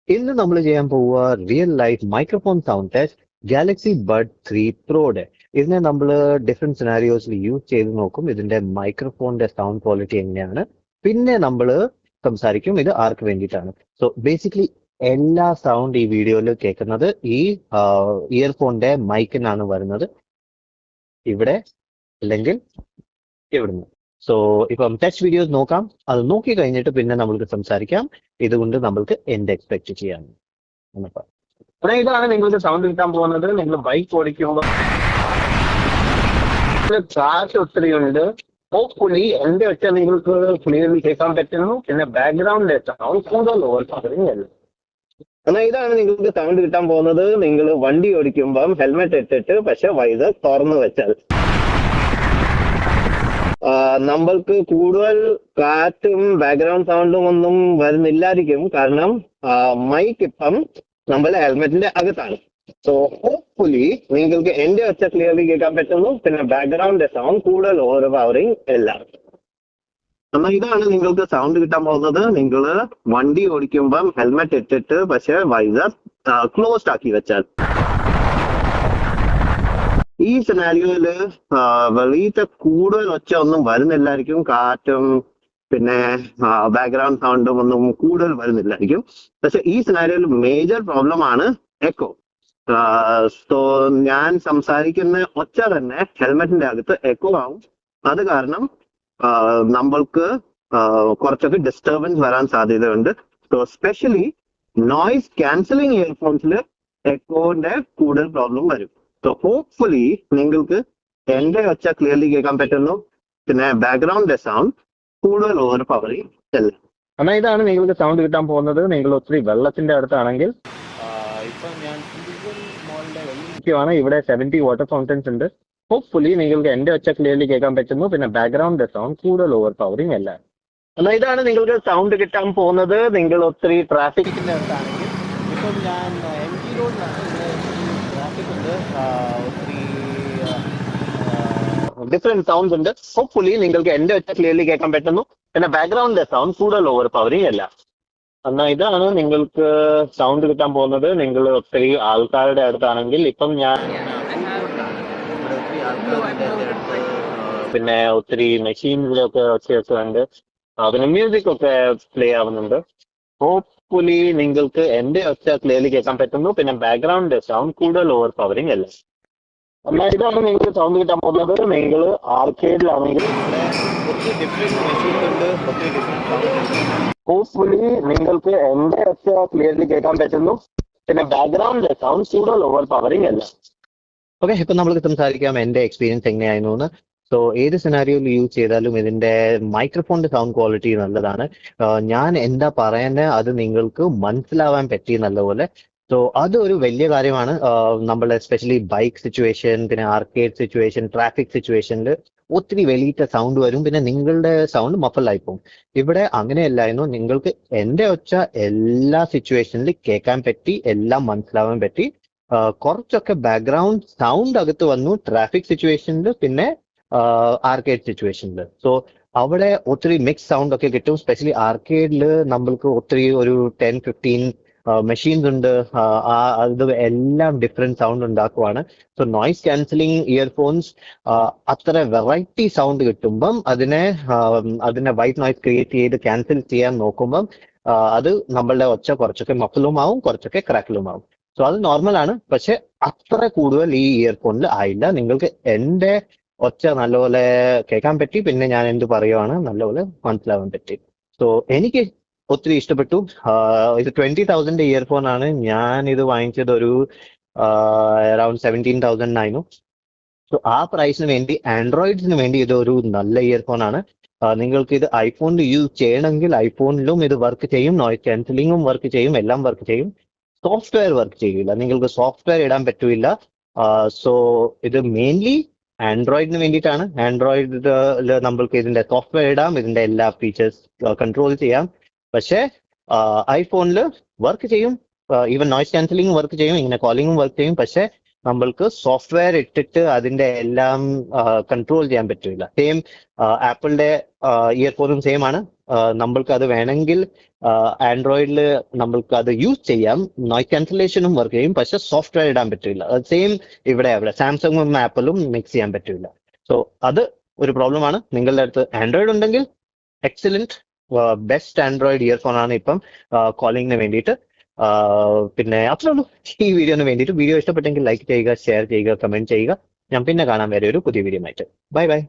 ഇന്ന് നമ്മൾ ചെയ്യാൻ പോവുക real life microphone sound test Galaxy bud 3 പ്രോയുടെ. ഇതിനെ നമ്മൾ ഡിഫറെന്റ് സിനാരിയോസിൽ യൂസ് ചെയ്ത് നോക്കും. ഇതിന്റെ മൈക്രോഫോണിന്റെ സൗണ്ട് ക്വാളിറ്റി എങ്ങനെയാണ്, പിന്നെ നമ്മൾ സംസാരിക്കും ഇത് ആർക്ക് വേണ്ടിയിട്ടാണ്. സോ ബേസിക്കലി എല്ലാ സൗണ്ട് ഈ വീഡിയോയിൽ കേൾക്കുന്നത് ഈ ഇയർഫോണിന്റെ മൈക്കിനാണ് വരുന്നത്, ഇവിടെ അല്ലെങ്കിൽ ഇവിടുന്ന്. സോ ഇപ്പം ടെസ്റ്റ് വീഡിയോസ് നോക്കാം. അത് നോക്കി കഴിഞ്ഞിട്ട് പിന്നെ നമ്മൾക്ക് സംസാരിക്കാം. ഇതുകൊണ്ട് നമ്മൾക്ക് എന്ത് എക്സ്പെക്ട് ചെയ്യാം. ഇവിടെ ഇതാണ് നിങ്ങൾക്ക് സൗണ്ട് കിട്ടാൻ പോകുന്നത്. നിങ്ങൾ ബൈക്ക് ഓടിക്കുമ്പോൾ കാറ്റ് ഒത്തിരി ഉണ്ട്. ഹോപ്പ്ഫുള്ളി എന്റെ ഒച്ച നിങ്ങൾക്ക് ക്ലിയർലി കേൾക്കാൻ പറ്റുന്നു. പിന്നെ ബാക്ക്ഗ്രൗണ്ട് സൗണ്ട് കൂടുതൽ ഓർമ്മ. എന്നാൽ ഇതാണ് നിങ്ങൾക്ക് സൗണ്ട് കിട്ടാൻ പോകുന്നത്. നിങ്ങൾ വണ്ടി ഓടിക്കുമ്പം ഹെൽമെറ്റ് ഇട്ടിട്ട് പക്ഷെ വൈസർ തുറന്നു വെച്ചാൽ നമ്മൾക്ക് കൂടുതൽ കാറ്റും ബാക്ക്ഗ്രൗണ്ട് സൗണ്ടും ഒന്നും വരുന്നില്ലായിരിക്കും. കാരണം മൈക്ക് ഇപ്പം നമ്മുടെ ഹെൽമെറ്റിന്റെ അകത്താണ്. സോ ഹോപ്പ്ഫുള്ളി നിങ്ങൾക്ക് എന്റെ ഒച്ച ക്ലിയർലി കേൾക്കാൻ പറ്റുന്നു. പിന്നെ ബാക്ക്ഗ്രൗണ്ട് സൗണ്ട് കൂടുതൽ ഓവർ പവറിങ് എല്ലാം. എന്നാൽ ഇതാണ് നിങ്ങൾക്ക് സൗണ്ട് കിട്ടാൻ പോകുന്നത്. നിങ്ങൾ വണ്ടി ഓടിക്കുമ്പം ഹെൽമെറ്റ് ഇട്ടിട്ട് പക്ഷെ വൈസർ ക്ലോസ്ഡ് ആക്കി വെച്ചാൽ. ഈ സിനാരിയോയില് വെളിയിലത്തെ കൂടുതൽ ഒച്ച ഒന്നും വരുന്നില്ലായിരിക്കും. കാറ്റും പിന്നെ ബാക്ക്ഗ്രൗണ്ട് സൗണ്ടും ഒന്നും കൂടുതൽ വരുന്നില്ലായിരിക്കും. പക്ഷെ ഈ സിനാരിയോയിൽ മേജർ പ്രോബ്ലം ആണ് എക്കോ. സോ ഞാൻ സംസാരിക്കുന്ന ഒച്ച തന്നെ ഹെൽമെറ്റിന്റെ അകത്ത് എക്കോ ആവും. അത് കാരണം നമ്മൾക്ക് കുറച്ചൊക്കെ ഡിസ്റ്റർബൻസ് വരാൻ സാധ്യതയുണ്ട്. സോ സ്പെഷ്യലി നോയിസ് ക്യാൻസലിംഗ് ഇയർഫോൺസിൽ എക്കോന്റെ കൂടുതൽ പ്രോബ്ലം വരും. സോ ഹോപ്പ്ഫുള്ളി നിങ്ങൾക്ക് എന്റെ ഒച്ച ക്ലിയർലി കേൾക്കാൻ പറ്റുന്നു. പിന്നെ ബാക്ക്ഗ്രൗണ്ട് സൗണ്ട് കൂടുതൽ ഓവർ പവറിങ് അല്ല. എന്നാൽ ഇതാണ് നിങ്ങൾക്ക് സൗണ്ട് കിട്ടാൻ പോകുന്നത്. നിങ്ങൾ ഒത്തിരി വെള്ളത്തിന്റെ അടുത്താണെങ്കിൽ ഇപ്പം ഞാൻ മോളിന്റെ ഇവിടെ 70 വാട്ടർ ഫൗണ്ടൻസ് ഉണ്ട്. ഹോപ്പ്ഫുള്ളി നിങ്ങൾക്ക് എന്റെ ഒച്ച ക്ലിയർലി കേൾക്കാൻ പറ്റുന്നു. പിന്നെ ബാക്ക്ഗ്രൗണ്ട് സൗണ്ട് കൂടുതൽ ഓവർ പവറിങ് അല്ല. എന്നാൽ ഇതാണ് നിങ്ങൾക്ക് സൗണ്ട് കിട്ടാൻ പോകുന്നത്. നിങ്ങൾ ഒത്തിരി ട്രാഫിക്കിന്റെ അടുത്താണെങ്കിൽ ഇപ്പം ഞാൻ MG റോഡിലാണ്. ട്രാഫിക് ഉണ്ട്, ഒത്തിരി ഡിഫറെന്റ് സൗണ്ട്സ് ഉണ്ട്. ഹോപ്പ്ഫുള്ളി നിങ്ങൾക്ക് എന്റെ ഒച്ച ക്ലിയർലി കേൾക്കാൻ പറ്റുന്നു. പിന്നെ ബാക്ക്ഗ്രൗണ്ട് സൗണ്ട് കൂടുതൽ ഓവർ പവറിങ് അല്ല. എന്നാൽ ഇതാണ് നിങ്ങൾക്ക് സൗണ്ട് കിട്ടാൻ പോകുന്നത്. നിങ്ങൾ ഒത്തിരി ആൾക്കാരുടെ അടുത്താണെങ്കിൽ ഇപ്പം ഞാൻ പിന്നെ ഒത്തിരി മെഷീൻസിലൊക്കെ ഒച്ചയൊക്കെ ഉണ്ട്. പിന്നെ മ്യൂസിക് ഒക്കെ പ്ലേ ആവുന്നുണ്ട്. ഹോപ്പ്ഫുള്ളി നിങ്ങൾക്ക് എന്റെ ഒച്ച ക്ലിയർലി കേൾക്കാൻ പറ്റുന്നു. പിന്നെ ബാക്ക്ഗ്രൗണ്ട് സൗണ്ട് കൂടുതൽ ഓവർ പവറിങ് അല്ല. എന്നാൽ ഇതാണ് നിങ്ങൾക്ക് സൗണ്ട് കിട്ടാൻ പോകുന്നത്. നിങ്ങൾ ആർക്കേഡിലാണെങ്കിൽ ഒത്തിരി ഡിഫറെന്റ് മെഷീൻസ് ഉണ്ട്, ഒത്തിരി ഡിഫറെന്റ് സൗണ്ട്. ഹോപ്പ്ഫുള്ളി നിങ്ങൾക്ക് എന്റെ ഒച്ച ക്ലിയർലി കേൾക്കാൻ പറ്റുന്നു. പിന്നെ ബാക്ക്ഗ്രൗണ്ട് സൗണ്ട് കൂടുതൽ ഓവർ പവറിങ് അല്ല. ഓക്കെ, ഇപ്പൊ നമ്മൾക്ക് സംസാരിക്കാം എന്റെ എക്സ്പീരിയൻസ് എങ്ങനെയായിരുന്നു എന്ന്. സോ ഏത് സിനാരിയോയിൽ യൂസ് ചെയ്താലും ഇതിന്റെ മൈക്രോഫോണിന്റെ സൗണ്ട് ക്വാളിറ്റി നല്ലതാണ്. ഞാൻ എന്താ പറയുന്നത് അത് നിങ്ങൾക്ക് മനസ്സിലാവാൻ പറ്റി നല്ലപോലെ. സോ അത് ഒരു വലിയ കാര്യമാണ്. നമ്മളെ എസ്പെഷ്യലി ബൈക്ക് സിറ്റുവേഷൻ, പിന്നെ ആർക്കേഡ് സിറ്റുവേഷൻ, ട്രാഫിക് സിറ്റുവേഷനിൽ ഒത്തിരി വലിയ സൗണ്ട് വരും. പിന്നെ നിങ്ങളുടെ സൗണ്ട് മഫലായി പോകും. ഇവിടെ അങ്ങനെയല്ലായിരുന്നു. നിങ്ങൾക്ക് എന്റെ ഒച്ച എല്ലാ സിറ്റുവേഷനിൽ കേൾക്കാൻ പറ്റി, എല്ലാം മനസ്സിലാവാൻ പറ്റി. കുറച്ചൊക്കെ ബാക്ക്ഗ്രൗണ്ട് സൗണ്ട് അകത്ത് വന്നു ട്രാഫിക് സിറ്റുവേഷനിൽ, പിന്നെ ആർക്കേഡ് സിറ്റുവേഷനിൽ. സോ അവിടെ ഒത്തിരി മിക്സ് സൗണ്ട് ഒക്കെ കിട്ടും. സ്പെഷ്യലി ആർക്കേഡിൽ നമ്മൾക്ക് ഒത്തിരി ഒരു 10-15 മെഷീൻസ് ഉണ്ട്. അത് എല്ലാം ഡിഫറെന്റ് സൗണ്ട് ഉണ്ടാക്കുവാണ്. സോ നോയിസ് ക്യാൻസലിംഗ് ഇയർഫോൺസ് അത്ര വെറൈറ്റി സൗണ്ട് കിട്ടുമ്പം അതിനെ വൈറ്റ് നോയിസ് ക്രിയേറ്റ് ചെയ്ത് ക്യാൻസൽ ചെയ്യാൻ നോക്കുമ്പം അത് നമ്മളുടെ ഒച്ച കുറച്ചൊക്കെ മഫലും ആവും, കുറച്ചൊക്കെ ക്രാക്കലും ആവും. സോ അത് നോർമലാണ്. പക്ഷെ അത്ര കൂടുതൽ ഈ ഇയർഫോണിൽ ആയില്ല. നിങ്ങൾക്ക് എന്റെ ഒച്ച നല്ലപോലെ കേൾക്കാൻ പറ്റി. പിന്നെ ഞാൻ എന്ത് പറയുവാണ് നല്ലപോലെ മനസ്സിലാവാൻ പറ്റി. സോ എനിക്ക് ഒത്തിരി ഇഷ്ടപ്പെട്ടു. ഇത് 20,000 ഇയർഫോൺ ആണ്. ഞാൻ ഇത് വാങ്ങിച്ചത് ഒരു അറൌണ്ട് 17,000 ആയിരുന്നു. സോ ആ പ്രൈസിന് വേണ്ടി, ആൻഡ്രോയിഡ്സിന് വേണ്ടി ഇതൊരു നല്ല ഇയർഫോൺ ആണ്. നിങ്ങൾക്ക് ഇത് ഐഫോണിൽ യൂസ് ചെയ്യണമെങ്കിൽ ഐഫോണിലും ഇത് വർക്ക് ചെയ്യും. നോയിസ് ക്യാൻസലിങ്ങും വർക്ക് ചെയ്യും, എല്ലാം വർക്ക് ചെയ്യും. സോഫ്റ്റ്വെയർ വർക്ക് ചെയ്യില്ല. നിങ്ങൾക്ക് സോഫ്റ്റ്വെയർ ഇടാൻ പറ്റില്ല. സോ ഇത് മെയിൻലി ആൻഡ്രോയിഡിന് വേണ്ടിയിട്ടാണ്. ആൻഡ്രോയിഡിൽ നമ്മൾക്ക് ഇതിന്റെ സോഫ്റ്റ്വെയർ ഇടാം, ഇതിന്റെ എല്ലാ ഫീച്ചേഴ്സ് കൺട്രോൾ ചെയ്യാം. പക്ഷേ ഐഫോണിൽ വർക്ക് ചെയ്യും. ഈവൻ നോയിസ് ക്യാൻസലിംഗ് വർക്ക് ചെയ്യും, ഇങ്ങനെ കോളിംഗും വർക്ക് ചെയ്യും. പക്ഷേ നമ്മൾക്ക് സോഫ്റ്റ്വെയർ ഇട്ടിട്ട് അതിന്റെ എല്ലാം കൺട്രോൾ ചെയ്യാൻ പറ്റില്ല. സെയിം ആപ്പിളിന്റെ ഇയർഫോണും സെയിം ആണ്. നമ്മൾക്ക് അത് വേണമെങ്കിൽ ആൻഡ്രോയിഡിൽ നമ്മൾക്ക് അത് യൂസ് ചെയ്യാം, നോയ്സ് ക്യാൻസലേഷനും വർക്ക് ചെയ്യും, പക്ഷെ സോഫ്റ്റ്വെയർ ഇടാൻ പറ്റില്ല. സെയിം ഇവിടെ സാംസങ്ങും ആപ്പിളും മിക്സ് ചെയ്യാൻ പറ്റില്ല. സോ അത് ഒരു പ്രോബ്ലം ആണ്. നിങ്ങളുടെ അടുത്ത് ആൻഡ്രോയിഡ് ഉണ്ടെങ്കിൽ എക്സലന്റ് ബെസ്റ്റ് ആൻഡ്രോയിഡ് ഇയർഫോൺ ആണ് ഇപ്പം കോളിങ്ങിന് വേണ്ടിയിട്ട്. പിന്നെ അത്രേ ഉള്ളൂ ഈ വീഡിയോന് വേണ്ടിയിട്ട്. വീഡിയോ ഇഷ്ടപ്പെട്ടെങ്കിൽ ലൈക്ക് ചെയ്യുക, ഷെയർ ചെയ്യുക, കമന്റ് ചെയ്യുക. ഞാൻ പിന്നെ കാണാൻ വരെ ഒരു പുതിയ വീഡിയോ ആയിട്ട്. Bye bye.